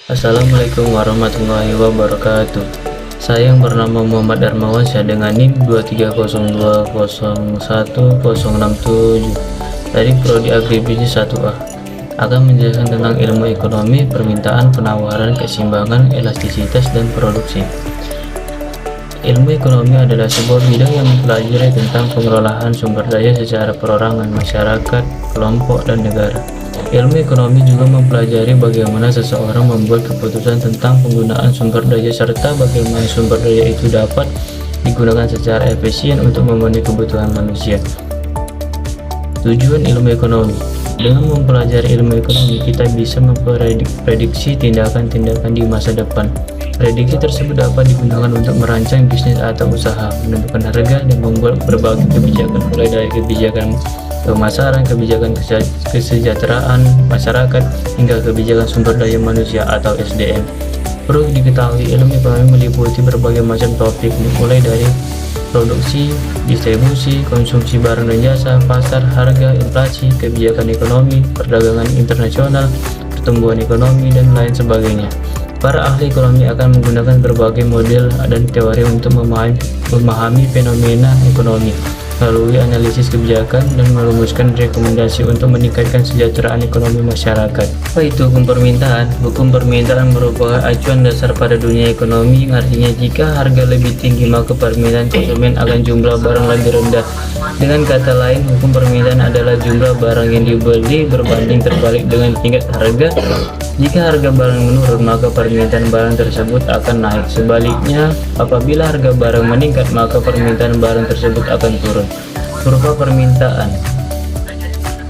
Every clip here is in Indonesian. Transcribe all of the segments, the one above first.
Assalamualaikum warahmatullahi wabarakatuh. Saya yang bernama Muhammad Darmawansyah dengan NIM 23020101067 dari Prodi Agribisnis 1A akan menjelaskan tentang ilmu ekonomi, permintaan, penawaran, keseimbangan, elastisitas, dan produksi. Ilmu ekonomi adalah sebuah bidang yang mempelajari tentang pengelolaan sumber daya secara perorangan, masyarakat, kelompok, dan negara. Ilmu ekonomi juga mempelajari bagaimana seseorang membuat keputusan tentang penggunaan sumber daya serta bagaimana sumber daya itu dapat digunakan secara efisien untuk memenuhi kebutuhan manusia. Tujuan ilmu ekonomi: dengan mempelajari ilmu ekonomi, kita bisa memprediksi tindakan-tindakan di masa depan. Prediksi tersebut dapat digunakan untuk merancang bisnis atau usaha, menentukan harga, dan membuat berbagai kebijakan, mulai dari kebijakan pemasaran, kebijakan kesejahteraan masyarakat, hingga kebijakan sumber daya manusia atau SDM. Perlu diketahui, ilmu ekonomi meliputi berbagai macam topik, mulai dari produksi, distribusi, konsumsi barang dan jasa, pasar, harga, inflasi, kebijakan ekonomi, perdagangan internasional, pertumbuhan ekonomi, dan lain sebagainya. Para ahli ekonomi akan menggunakan berbagai model dan teori untuk memahami fenomena ekonomi, melalui analisis kebijakan, dan merumuskan rekomendasi untuk meningkatkan kesejahteraan ekonomi masyarakat. Apa itu hukum permintaan? Hukum permintaan merupakan acuan dasar pada dunia ekonomi, artinya jika harga lebih tinggi maka permintaan konsumen akan jumlah barang lebih rendah. Dengan kata lain, hukum permintaan adalah jumlah barang yang dibeli berbanding terbalik dengan tingkat harga. Jika harga barang menurun, maka permintaan barang tersebut akan naik. Sebaliknya, apabila harga barang meningkat, maka permintaan barang tersebut akan turun. Kurva permintaan.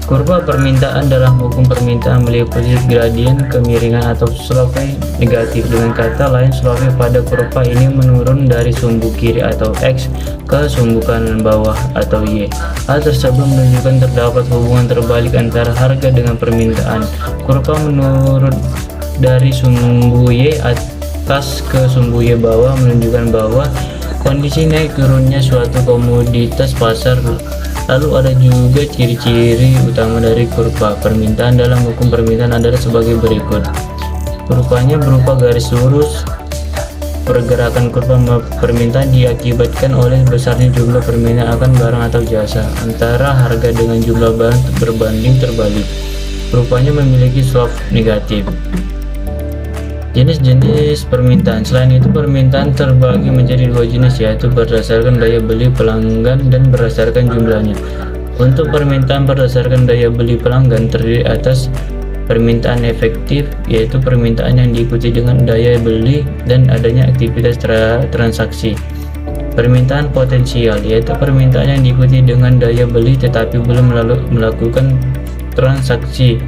Kurva permintaan dalam hukum permintaan meliputi gradien kemiringan atau slope negatif. Dengan kata lain, slope pada kurva ini menurun dari sumbu kiri atau X ke sumbu kanan bawah atau Y. Hal tersebut menunjukkan terdapat hubungan terbalik antara harga dengan permintaan. Kurva menurun dari sumbu Y atas ke sumbu Y bawah menunjukkan bahwa kondisi naik turunnya suatu komoditas pasar. Lalu ada juga ciri-ciri utama dari kurva permintaan dalam hukum permintaan adalah sebagai berikut. Kurvanya berupa garis lurus. Pergerakan kurva permintaan diakibatkan oleh besarnya jumlah permintaan akan barang atau jasa, antara harga dengan jumlah barang berbanding terbalik. Kurvanya memiliki slope negatif. Jenis-jenis permintaan. Selain itu, permintaan terbagi menjadi dua jenis, yaitu berdasarkan daya beli pelanggan dan berdasarkan jumlahnya. Untuk permintaan berdasarkan daya beli pelanggan terdiri atas permintaan efektif, yaitu permintaan yang diikuti dengan daya beli dan adanya aktivitas transaksi. Permintaan potensial, yaitu permintaan yang diikuti dengan daya beli tetapi belum melakukan transaksi.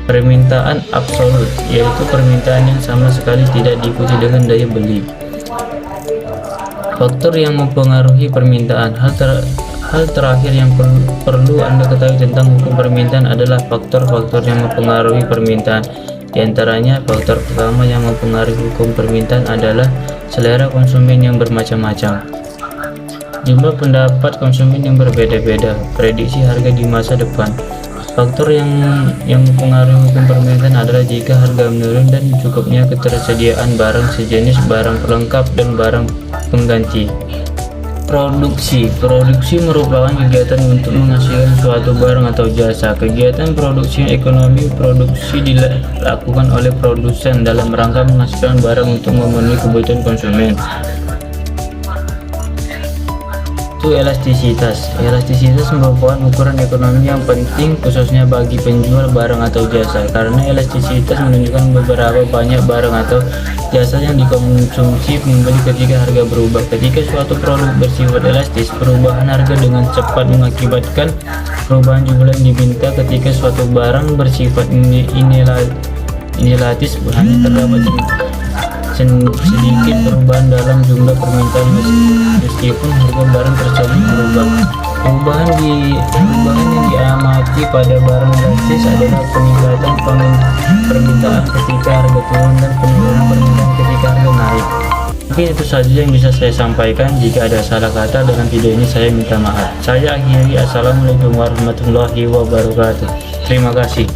Permintaan absolut, yaitu permintaan yang sama sekali tidak diikuti dengan daya beli. Faktor yang mempengaruhi permintaan. Hal terakhir yang perlu Anda ketahui tentang hukum permintaan adalah faktor-faktor yang mempengaruhi permintaan. Di antaranya, faktor pertama yang mempengaruhi hukum permintaan adalah selera konsumen yang bermacam-macam. Jumlah pendapat konsumen yang berbeda-beda, prediksi harga di masa depan. Faktor yang mempengaruhi hukum permintaan adalah jika harga menurun dan cukupnya ketersediaan barang sejenis, barang pelengkap, dan barang pengganti. Produksi merupakan kegiatan untuk menghasilkan suatu barang atau jasa. Kegiatan produksi ekonomi produksi dilakukan oleh produsen dalam rangka menghasilkan barang untuk memenuhi kebutuhan konsumen. Elastisitas merupakan ukuran ekonomi yang penting khususnya bagi penjual barang atau jasa, karena elastisitas menunjukkan beberapa banyak barang atau jasa yang dikonsumsi pembeli ketika harga berubah. Ketika suatu produk bersifat elastis, perubahan harga dengan cepat mengakibatkan perubahan jumlah yang diminta. Ketika suatu barang bersifat inelatis, hanya terdapat sedikit perubahan dalam jumlah permintaan meskipun harga barang tersebut berubah. Perubahan yang diamati pada barang elastis adalah peningkatan permintaan ketika harga turun dan penurunan permintaan ketika harga naik. Mungkin itu saja yang bisa saya sampaikan. Jika ada salah kata dalam video ini, saya minta maaf. Saya akhiri. Assalamualaikum warahmatullahi wabarakatuh. Terima kasih.